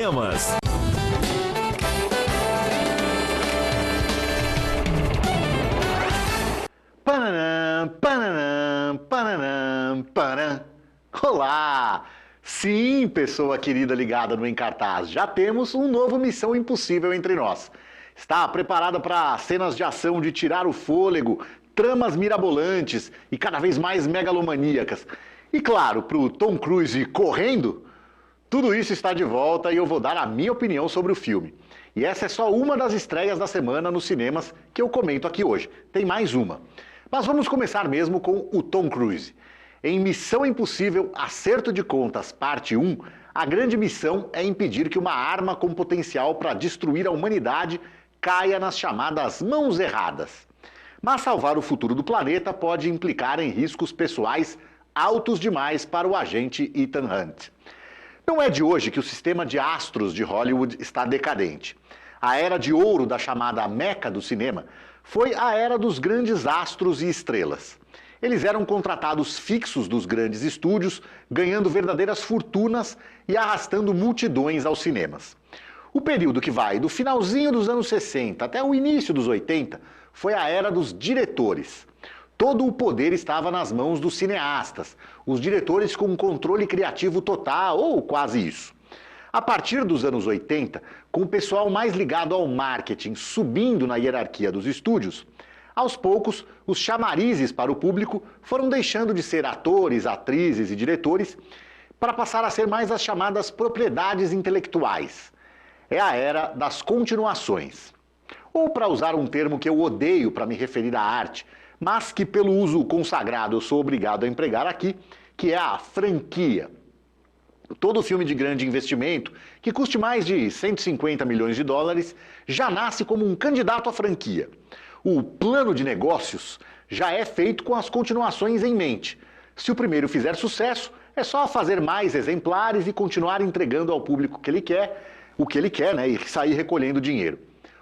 Temas. Pananã, pananã, pananã, pananã. Olá! Sim, pessoa querida ligada no Em Cartaz, já temos um novo Missão Impossível entre nós. Está preparada para cenas de ação de tirar o fôlego, tramas mirabolantes e cada vez mais megalomaníacas. E claro, para o Tom Cruise correndo? Tudo isso está de volta e eu vou dar a minha opinião sobre o filme. E essa é só uma das estreias da semana nos cinemas que eu comento aqui hoje. Tem mais uma. Mas vamos começar mesmo com o Tom Cruise. Em Missão Impossível Acerto de Contas, parte 1, a grande missão é impedir que uma arma com potencial para destruir a humanidade caia nas chamadas mãos erradas. Mas salvar o futuro do planeta pode implicar em riscos pessoais altos demais para o agente Ethan Hunt. Não é de hoje que o sistema de astros de Hollywood está decadente. A era de ouro da chamada Meca do cinema foi a era dos grandes astros e estrelas. Eles eram contratados fixos dos grandes estúdios, ganhando verdadeiras fortunas e arrastando multidões aos cinemas. O período que vai do finalzinho dos anos 60 até o início dos 80 foi a era dos diretores. Todo o poder estava nas mãos dos cineastas, os diretores com controle criativo total, ou quase isso. A partir dos anos 80, com o pessoal mais ligado ao marketing subindo na hierarquia dos estúdios, aos poucos, os chamarizes para o público foram deixando de ser atores, atrizes e diretores para passar a ser mais as chamadas propriedades intelectuais. É a era das continuações. Ou, para usar um termo que eu odeio para me referir à arte, mas que pelo uso consagrado eu sou obrigado a empregar aqui, que é a franquia. Todo filme de grande investimento, que custe mais de 150 milhões de dólares, já nasce como um candidato à franquia. O plano de negócios já é feito com as continuações em mente. Se o primeiro fizer sucesso, é só fazer mais exemplares e continuar entregando ao público o que ele quer, né, e sair recolhendo dinheiro.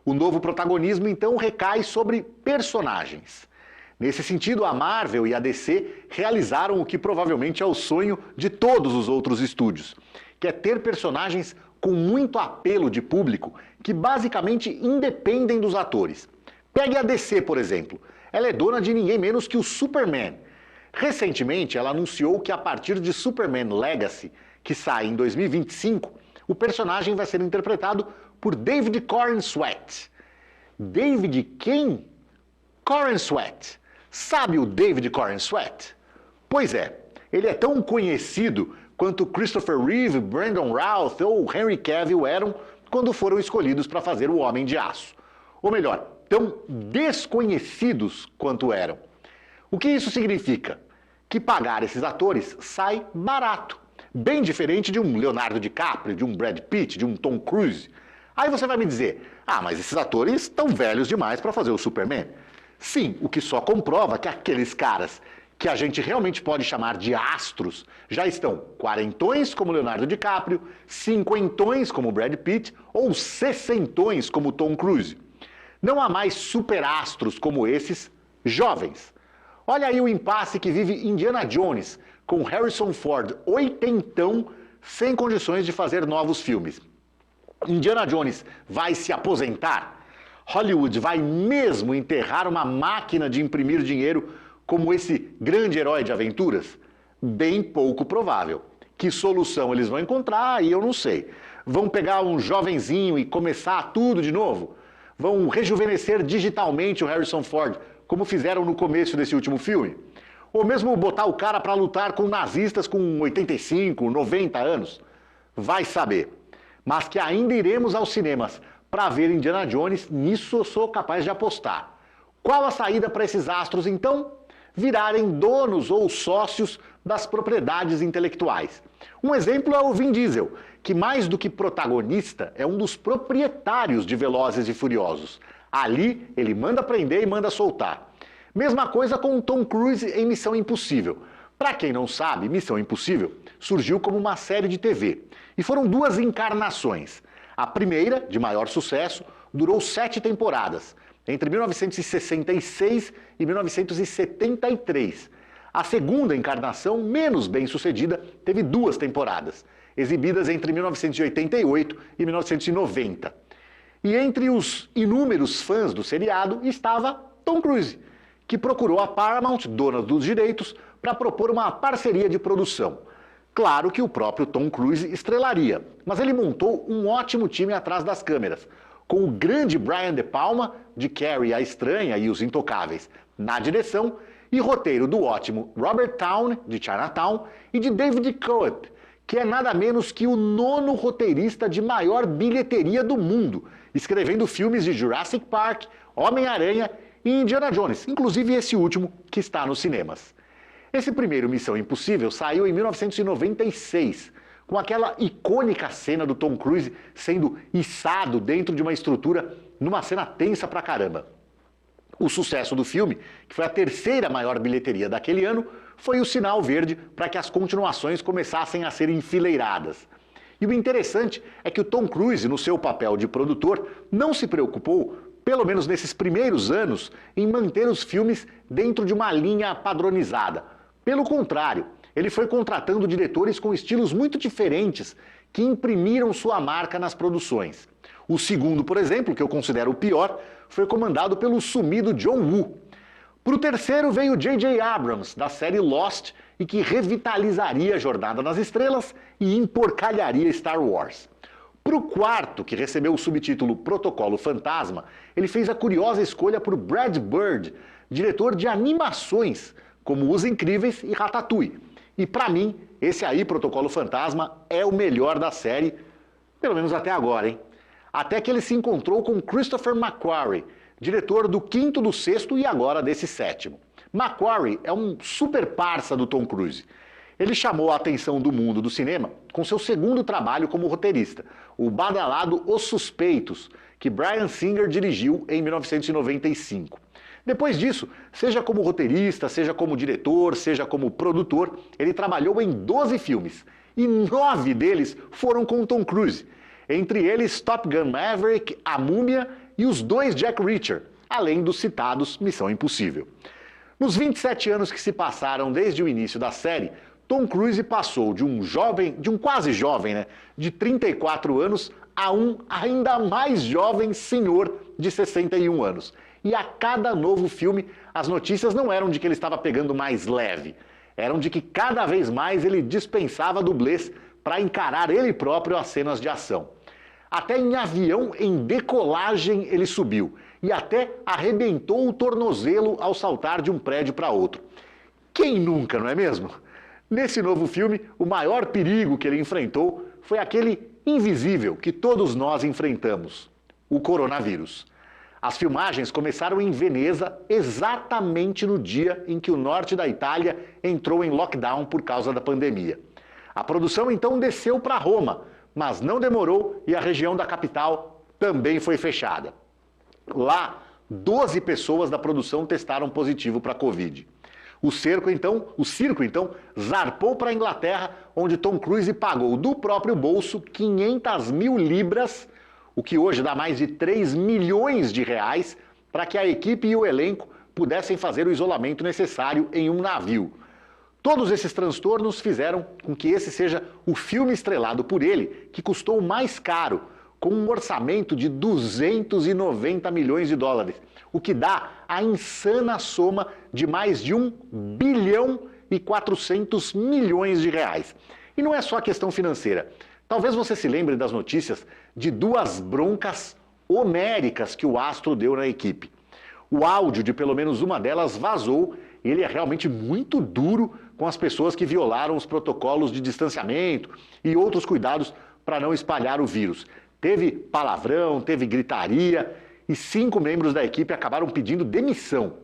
O novo protagonismo, então, recai sobre personagens. Nesse sentido, a Marvel e a DC realizaram o que provavelmente é o sonho de todos os outros estúdios, que é ter personagens com muito apelo de público que basicamente independem dos atores. Pegue a DC, por exemplo. Ela é dona de ninguém menos que o Superman. Recentemente, ela anunciou que a partir de Superman Legacy, que sai em 2025, o personagem vai ser interpretado por David Corenswet. David quem? Corenswet. Sabe o David Corenswet? Pois é, ele é tão conhecido quanto Christopher Reeve, Brandon Routh ou Henry Cavill eram quando foram escolhidos para fazer o Homem de Aço. Ou melhor, tão desconhecidos quanto eram. O que isso significa? Que pagar esses atores sai barato. Bem diferente de um Leonardo DiCaprio, de um Brad Pitt, de um Tom Cruise. Aí você vai me dizer, mas esses atores estão velhos demais para fazer o Superman. Sim, o que só comprova que aqueles caras que a gente realmente pode chamar de astros já estão quarentões como Leonardo DiCaprio, cinquentões como Brad Pitt ou sessentões como Tom Cruise. Não há mais superastros como esses jovens. Olha aí o impasse que vive Indiana Jones com Harrison Ford oitentão sem condições de fazer novos filmes. Indiana Jones vai se aposentar? Hollywood vai mesmo enterrar uma máquina de imprimir dinheiro como esse grande herói de aventuras? Bem pouco provável. Que solução eles vão encontrar, aí eu não sei. Vão pegar um jovenzinho e começar tudo de novo? Vão rejuvenescer digitalmente o Harrison Ford, como fizeram no começo desse último filme? Ou mesmo botar o cara para lutar com nazistas com 85, 90 anos? Vai saber. Mas que ainda iremos aos cinemas para ver Indiana Jones, nisso eu sou capaz de apostar. Qual a saída para esses astros, então? Virarem donos ou sócios das propriedades intelectuais. Um exemplo é o Vin Diesel, que mais do que protagonista é um dos proprietários de Velozes e Furiosos. Ali ele manda prender e manda soltar. Mesma coisa com o Tom Cruise em Missão Impossível. Para quem não sabe, Missão Impossível surgiu como uma série de TV. E foram duas encarnações. A primeira, de maior sucesso, durou 7 temporadas, entre 1966 e 1973. A segunda encarnação, menos bem-sucedida, teve 2 temporadas, exibidas entre 1988 e 1990. E entre os inúmeros fãs do seriado estava Tom Cruise, que procurou a Paramount, dona dos direitos, para propor uma parceria de produção. Claro que o próprio Tom Cruise estrelaria, mas ele montou um ótimo time atrás das câmeras, com o grande Brian De Palma, de Carrie a Estranha e Os Intocáveis, na direção, e roteiro do ótimo Robert Towne, de Chinatown, e de David Cope, que é nada menos que o 9º roteirista de maior bilheteria do mundo, escrevendo filmes de Jurassic Park, Homem-Aranha e Indiana Jones, inclusive esse último que está nos cinemas. Esse primeiro Missão Impossível saiu em 1996, com aquela icônica cena do Tom Cruise sendo içado dentro de uma estrutura numa cena tensa pra caramba. O sucesso do filme, que foi a 3ª maior bilheteria daquele ano, foi o sinal verde para que as continuações começassem a ser enfileiradas. E o interessante é que o Tom Cruise, no seu papel de produtor, não se preocupou, pelo menos nesses primeiros anos, em manter os filmes dentro de uma linha padronizada. Pelo contrário, ele foi contratando diretores com estilos muito diferentes que imprimiram sua marca nas produções. O segundo, por exemplo, que eu considero o pior, foi comandado pelo sumido John Woo. Para o terceiro veio J.J. Abrams, da série Lost, e que revitalizaria a Jornada nas Estrelas e emporcalharia Star Wars. Para o quarto, que recebeu o subtítulo Protocolo Fantasma, ele fez a curiosa escolha por Brad Bird, diretor de animações, como Os Incríveis e Ratatouille. E para mim, esse aí, Protocolo Fantasma, é o melhor da série, pelo menos até agora, hein? Até que ele se encontrou com Christopher McQuarrie, diretor do quinto, do sexto e agora desse sétimo. McQuarrie é um super parça do Tom Cruise. Ele chamou a atenção do mundo do cinema com seu segundo trabalho como roteirista, o badalado Os Suspeitos, que Bryan Singer dirigiu em 1995. Depois disso, seja como roteirista, seja como diretor, seja como produtor, ele trabalhou em 12 filmes, e 9 deles foram com Tom Cruise. Entre eles Top Gun Maverick, A Múmia e os 2 Jack Reacher, além dos citados Missão Impossível. Nos 27 anos que se passaram desde o início da série, Tom Cruise passou de um quase jovem, de 34 anos, a um ainda mais jovem senhor de 61 anos. E a cada novo filme, as notícias não eram de que ele estava pegando mais leve, eram de que cada vez mais ele dispensava dublês para encarar ele próprio as cenas de ação. Até em avião em decolagem ele subiu, e até arrebentou o tornozelo ao saltar de um prédio para outro. Quem nunca, não é mesmo? Nesse novo filme, o maior perigo que ele enfrentou foi aquele invisível que todos nós enfrentamos, o coronavírus. As filmagens começaram em Veneza exatamente no dia em que o norte da Itália entrou em lockdown por causa da pandemia. A produção então desceu para Roma, mas não demorou e a região da capital também foi fechada. Lá, 12 pessoas da produção testaram positivo para a Covid. O circo então zarpou para a Inglaterra, onde Tom Cruise pagou do próprio bolso 500 mil libras, o que hoje dá mais de 3 milhões de reais, para que a equipe e o elenco pudessem fazer o isolamento necessário em um navio. Todos esses transtornos fizeram com que esse seja o filme estrelado por ele que custou mais caro, com um orçamento de 290 milhões de dólares, o que dá a insana soma de mais de 1 bilhão e 400 milhões de reais. E não é só a questão financeira. Talvez você se lembre das notícias de 2 broncas homéricas que o astro deu na equipe. O áudio de pelo menos uma delas vazou e ele é realmente muito duro com as pessoas que violaram os protocolos de distanciamento e outros cuidados para não espalhar o vírus. Teve palavrão, teve gritaria e 5 membros da equipe acabaram pedindo demissão.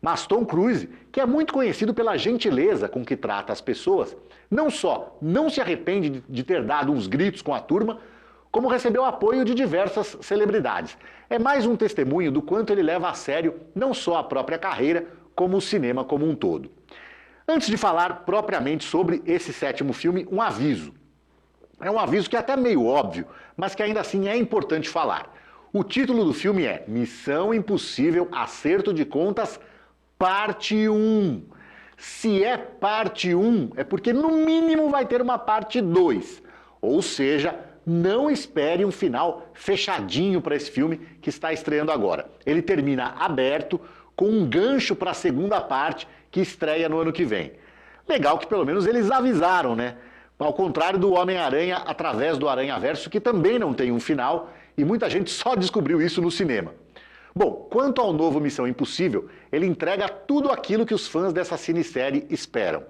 Mas Tom Cruise, que é muito conhecido pela gentileza com que trata as pessoas, não só não se arrepende de ter dado uns gritos com a turma, como recebeu apoio de diversas celebridades. É mais um testemunho do quanto ele leva a sério não só a própria carreira, como o cinema como um todo. Antes de falar propriamente sobre esse 7º filme, um aviso. É um aviso que é até meio óbvio, mas que ainda assim é importante falar. O título do filme é Missão Impossível Acerto de Contas, Parte 1. Se é parte 1, é porque no mínimo vai ter uma parte 2. Ou seja, não espere um final fechadinho para esse filme que está estreando agora. Ele termina aberto, com um gancho para a segunda parte que estreia no ano que vem. Legal que pelo menos eles avisaram, né? Ao contrário do Homem-Aranha através do Aranhaverso, que também não tem um final, e muita gente só descobriu isso no cinema. Bom, quanto ao novo Missão Impossível, ele entrega tudo aquilo que os fãs dessa cinesérie esperam.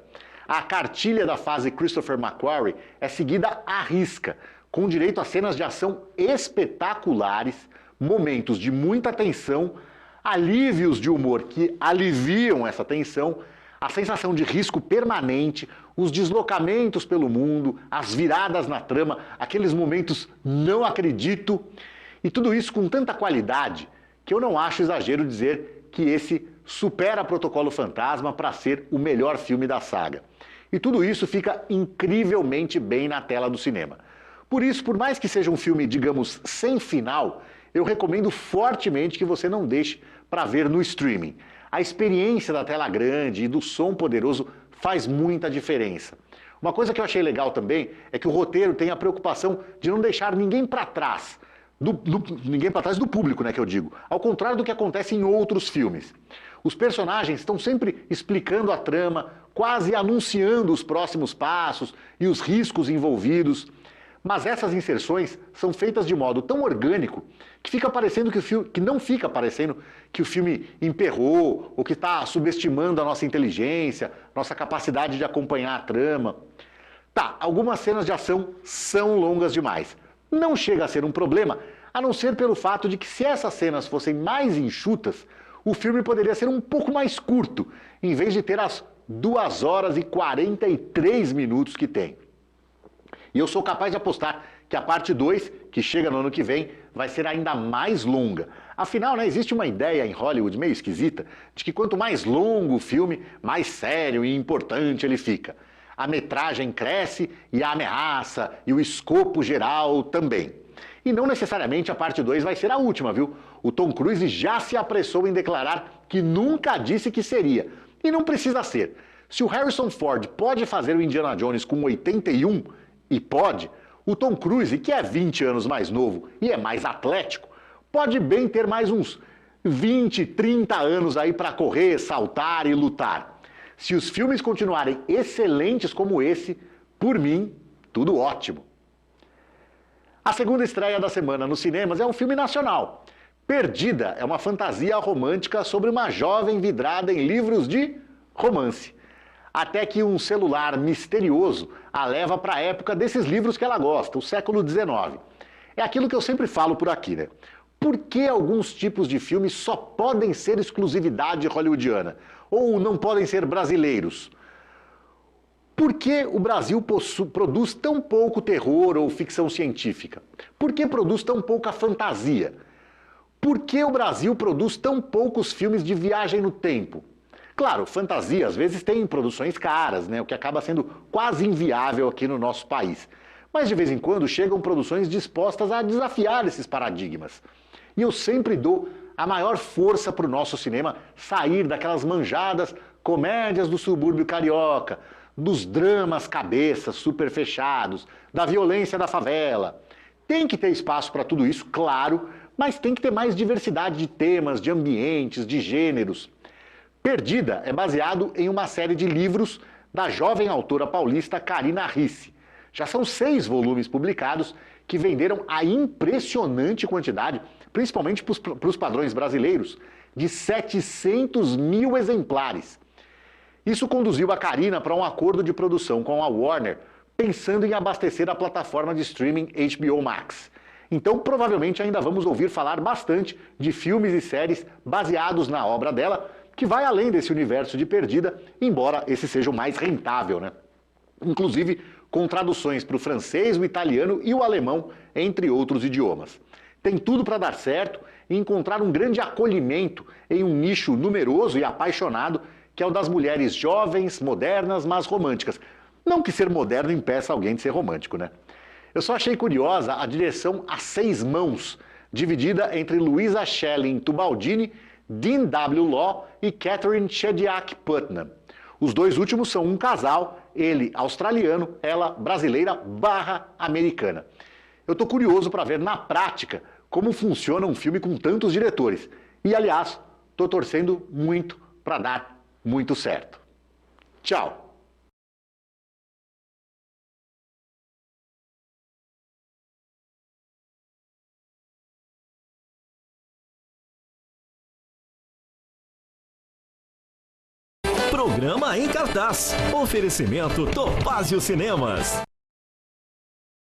A cartilha da fase Christopher McQuarrie é seguida à risca, com direito a cenas de ação espetaculares, momentos de muita tensão, alívios de humor que aliviam essa tensão, a sensação de risco permanente, os deslocamentos pelo mundo, as viradas na trama, aqueles momentos não acredito, e tudo isso com tanta qualidade que eu não acho exagero dizer que esse supera Protocolo Fantasma para ser o melhor filme da saga. E tudo isso fica incrivelmente bem na tela do cinema. Por isso, por mais que seja um filme, digamos, sem final, eu recomendo fortemente que você não deixe para ver no streaming. A experiência da tela grande e do som poderoso faz muita diferença. Uma coisa que eu achei legal também é que o roteiro tem a preocupação de não deixar ninguém para trás. Ninguém para trás do público, né, que eu digo. Ao contrário do que acontece em outros filmes. Os personagens estão sempre explicando a trama, quase anunciando os próximos passos e os riscos envolvidos. Mas essas inserções são feitas de modo tão orgânico que fica parecendo que não fica parecendo que o filme emperrou ou que está subestimando a nossa inteligência, nossa capacidade de acompanhar a trama. Tá, algumas cenas de ação são longas demais. Não chega a ser um problema, a não ser pelo fato de que se essas cenas fossem mais enxutas, o filme poderia ser um pouco mais curto, em vez de ter as 2 horas e 43 minutos que tem. E eu sou capaz de apostar que a parte 2, que chega no ano que vem, vai ser ainda mais longa. Afinal, né, existe uma ideia em Hollywood meio esquisita de que quanto mais longo o filme, mais sério e importante ele fica. A metragem cresce e a ameaça e o escopo geral também. E não necessariamente a parte 2 vai ser a última, viu? O Tom Cruise já se apressou em declarar que nunca disse que seria. E não precisa ser. Se o Harrison Ford pode fazer o Indiana Jones com 81, e pode, o Tom Cruise, que é 20 anos mais novo e é mais atlético, pode bem ter mais uns 20, 30 anos aí para correr, saltar e lutar. Se os filmes continuarem excelentes como esse, por mim, tudo ótimo. A segunda estreia da semana nos cinemas é um filme nacional. Perdida é uma fantasia romântica sobre uma jovem vidrada em livros de romance. Até que um celular misterioso a leva para a época desses livros que ela gosta, o século XIX. É aquilo que eu sempre falo por aqui, né? Por que alguns tipos de filmes só podem ser exclusividade hollywoodiana? Ou não podem ser brasileiros? Por que o Brasil produz tão pouco terror ou ficção científica? Por que produz tão pouca fantasia? Por que o Brasil produz tão poucos filmes de viagem no tempo? Claro, fantasia às vezes tem produções caras, né, o que acaba sendo quase inviável aqui no nosso país. Mas de vez em quando chegam produções dispostas a desafiar esses paradigmas. E eu sempre dou a maior força para o nosso cinema sair daquelas manjadas comédias do subúrbio carioca, dos dramas cabeças super fechados, da violência da favela. Tem que ter espaço para tudo isso, claro, mas tem que ter mais diversidade de temas, de ambientes, de gêneros. Perdida é baseado em uma série de livros da jovem autora paulista Carina Ricci. Já são 6 volumes publicados que venderam a impressionante quantidade, principalmente para os padrões brasileiros, de 700 mil exemplares. Isso conduziu a Carina para um acordo de produção com a Warner, pensando em abastecer a plataforma de streaming HBO Max. Então, provavelmente ainda vamos ouvir falar bastante de filmes e séries baseados na obra dela, que vai além desse universo de Perdida, embora esse seja o mais rentável, né? Inclusive com traduções para o francês, o italiano e o alemão, entre outros idiomas. Tem tudo para dar certo e encontrar um grande acolhimento em um nicho numeroso e apaixonado, que é o das mulheres jovens, modernas, mas românticas. Não que ser moderno impeça alguém de ser romântico, né? Eu só achei curiosa a direção a 6 mãos, dividida entre Louisa Schelling Tubaldini, Dean W. Law e Catherine Shediac Putnam. Os 2 últimos são um casal Ele australiano, ela brasileira / americana. Eu tô curioso para ver na prática como funciona um filme com tantos diretores. E, aliás, tô torcendo muito para dar muito certo. Tchau! Programa em cartaz. Oferecimento Topázio Cinemas.